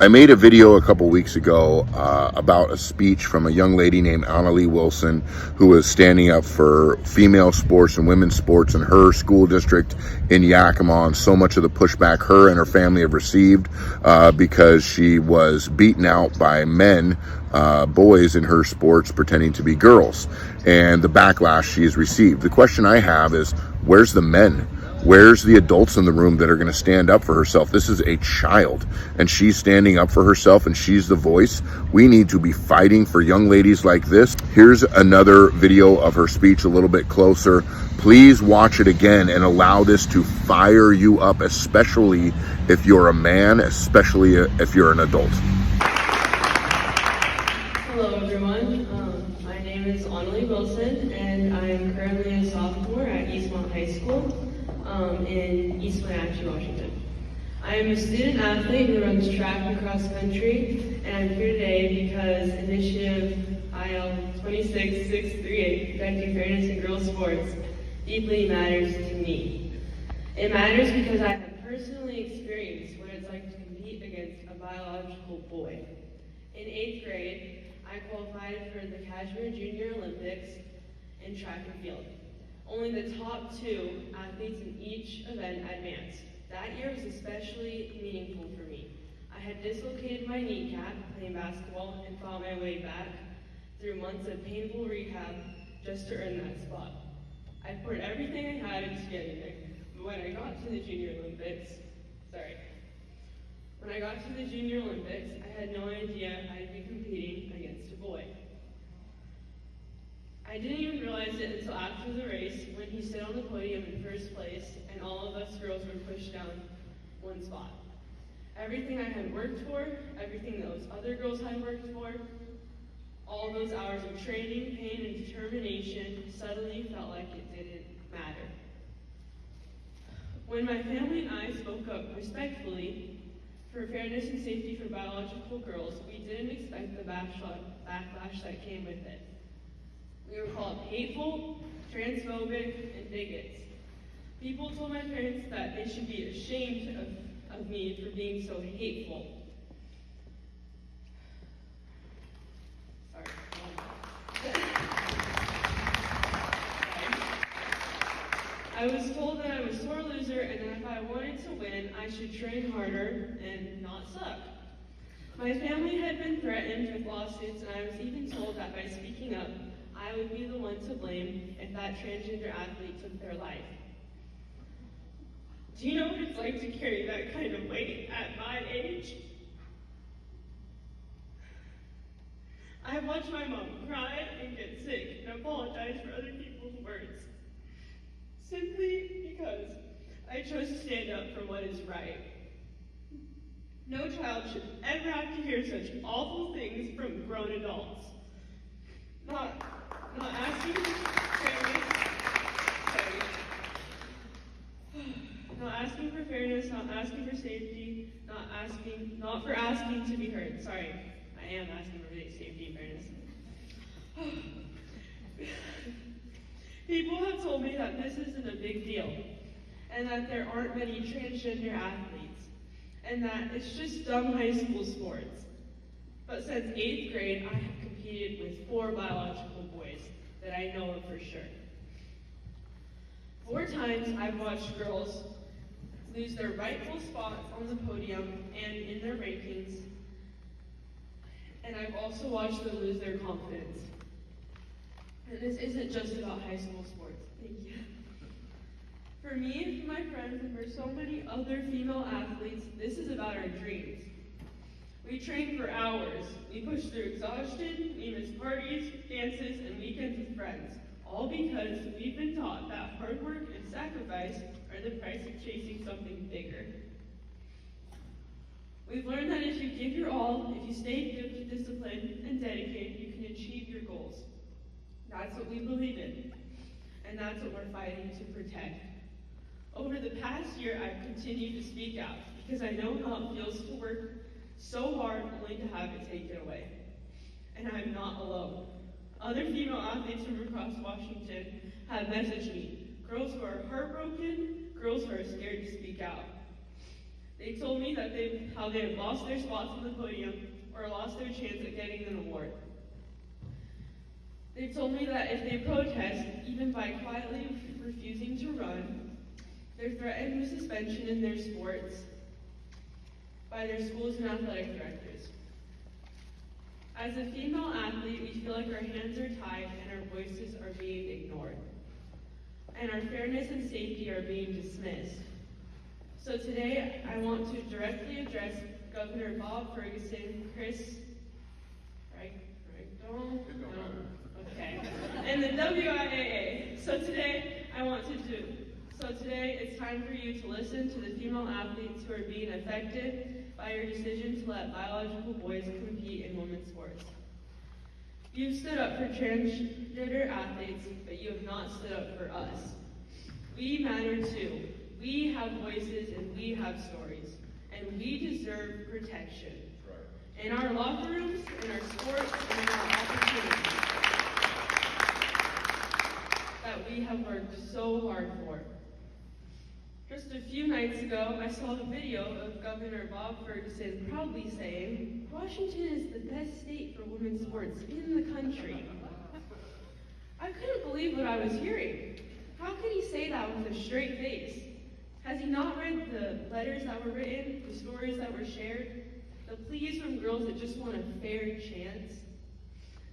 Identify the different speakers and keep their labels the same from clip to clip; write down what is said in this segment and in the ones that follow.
Speaker 1: I made a video a couple weeks ago about a speech from a young lady named Annalie Wilson, who was standing up for female sports and women's sports in her school district in Yakima, and so much of the pushback her and her family have received because she was beaten out by men, boys in her sports pretending to be girls, and the backlash she's received. The question I have is, where's the men? Where's the adults in the room that are going to stand up for herself? This is a child, and she's standing up for herself, and she's the voice. We need to be fighting for young ladies like this. Here's another video of her speech a little bit closer. Please watch it again and allow this to fire you up, especially if you're a man, especially if you're an adult.
Speaker 2: Hello everyone, my name is Annalie Wilson, and I am currently a sophomore at Eastmont High School in East Wenatchee, Washington. I am a student athlete who runs track and cross country, and I'm here today because Initiative IL 26638, Protecting Fairness in Girls Sports, deeply matters to me. It matters because I have personally experienced what it's like to compete against a biological boy. In 8th grade, I qualified for the Kashmir Junior Olympics in track and field. Only the top 2 athletes in each event advanced. That year was especially meaningful for me. I had dislocated my kneecap playing basketball and fought my way back through months of painful rehab just to earn that spot. I poured everything I had into getting there, but when I got to the Junior Olympics, I had no idea I'd be competing against a boy. I didn't even realize it until after the race, when he stood on the podium in first place and all of us girls were pushed down one spot. Everything I had worked for, everything those other girls had worked for, all those hours of training, pain, and determination suddenly felt like it didn't matter. When my family and I spoke up respectfully for fairness and safety for biological girls, we didn't expect the backlash that came with it. We were called hateful, transphobic, and bigots. People told my parents that they should be ashamed of me for being so hateful. I was told that I was a sore loser and that if I wanted to win, I should train harder and not suck. My family had been threatened with lawsuits, and I was even told that by speaking up, I would be the one to blame if that transgender athlete took their life. Do you know what it's like to carry that kind of weight at my age? I've watched my mom cry and get sick and apologize for other people's words, simply because I chose to stand up for what is right. No child should ever have to hear such awful things from grown adults. Not asking for fairness, not asking for safety, not for asking to be heard. Sorry, I am asking for safety and fairness. People have told me that this isn't a big deal, and that there aren't many transgender athletes, and that it's just dumb high school sports. But since 8th grade, I have competed with 4 biological boys that I know of for sure. 4 times I've watched girls lose their rightful spots on the podium and in their rankings, and I've also watched them lose their confidence. And this isn't just about high school sports. Thank you. For me, my friends, and for so many other female athletes, this is about our dreams. We train for hours. We push through exhaustion, we miss parties, dances, and weekends with friends, all because we've been taught that hard work and sacrifice are the price of chasing something bigger. We've learned that if you give your all, if you stay disciplined and dedicated, you can achieve your goals. That's what we believe in, and that's what we're fighting to protect. Over the past year, I've continued to speak out because I know how it feels to work so hard only to have it taken away. And I'm not alone. Other female athletes from across Washington have messaged me, girls who are heartbroken, girls who are scared to speak out. They told me that how they had lost their spots on the podium or lost their chance at getting an award. They told me that if they protest, even by quietly refusing to run, they're threatened with suspension in their sports by their schools and athletic directors. As a female athlete, we feel like our hands are tied and our voices are being ignored. And our fairness and safety are being dismissed. So today, I want to directly address Governor Bob Ferguson, Chris Okay. And the WIAA. So today it's time for you to listen to the female athletes who are being affected by your decision to let biological boys compete in women's sports. You've stood up for transgender athletes, but you have not stood up for us. We matter too. We have voices and we have stories, and we deserve protection. Right. In our locker rooms, in our sports, and in our opportunities that we have worked so hard for. Just a few nights ago, I saw a video of Governor Bob Ferguson proudly saying, "Washington is the best state for women's sports in the country." I couldn't believe what I was hearing. How could he say that with a straight face? Has he not read the letters that were written, the stories that were shared, the pleas from girls that just want a fair chance?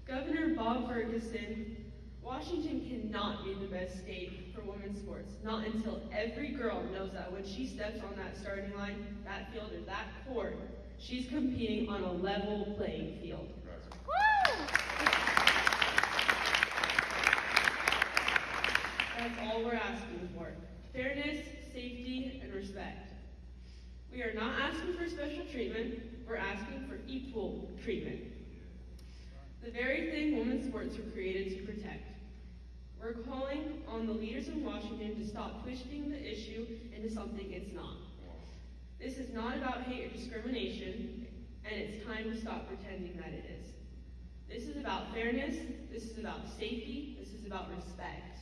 Speaker 2: Governor Bob Ferguson, Washington cannot be the best state for women's sports, not until every girl knows that when she steps on that starting line, that field, or that court, she's competing on a level playing field. That's all we're asking for. Fairness, safety, and respect. We are not asking for special treatment, we're asking for equal treatment. The very thing women's sports were created to protect. We're calling on the leaders in Washington to stop twisting the issue into something it's not. This is not about hate or discrimination, and it's time to stop pretending that it is. This is about fairness, this is about safety, this is about respect.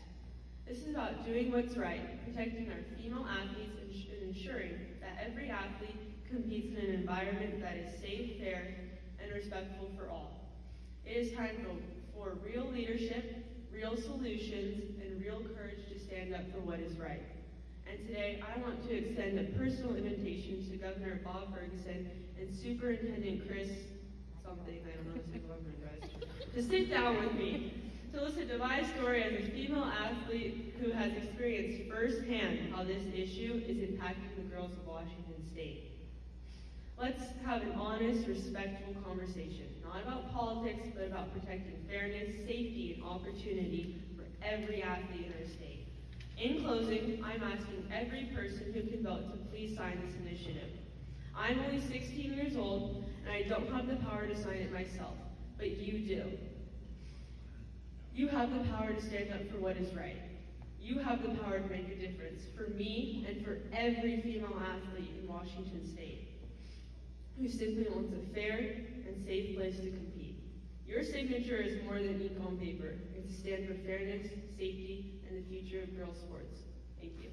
Speaker 2: This is about doing what's right, protecting our female athletes, and ensuring that every athlete competes in an environment that is safe, fair, and respectful for all. It is time for real leadership, real solutions, and real courage to stand up for what is right. And today, I want to extend a personal invitation to Governor Bob Ferguson and Superintendent Chris something, I don't know the government guys, to sit down with me to listen to my story as a female athlete who has experienced firsthand how this issue is impacting the girls of Washington State. Let's have an honest, respectful conversation, not about politics, but about protecting fairness, safety, and opportunity for every athlete in our state. In closing, I'm asking every person who can vote to please sign this initiative. I'm only 16 years old, and I don't have the power to sign it myself, but you do. You have the power to stand up for what is right. You have the power to make a difference for me and for every female athlete in Washington State who simply wants a fair and safe place to compete. Your signature is more than ink on paper. It's a stand for fairness, safety, and the future of girls' sports. Thank you.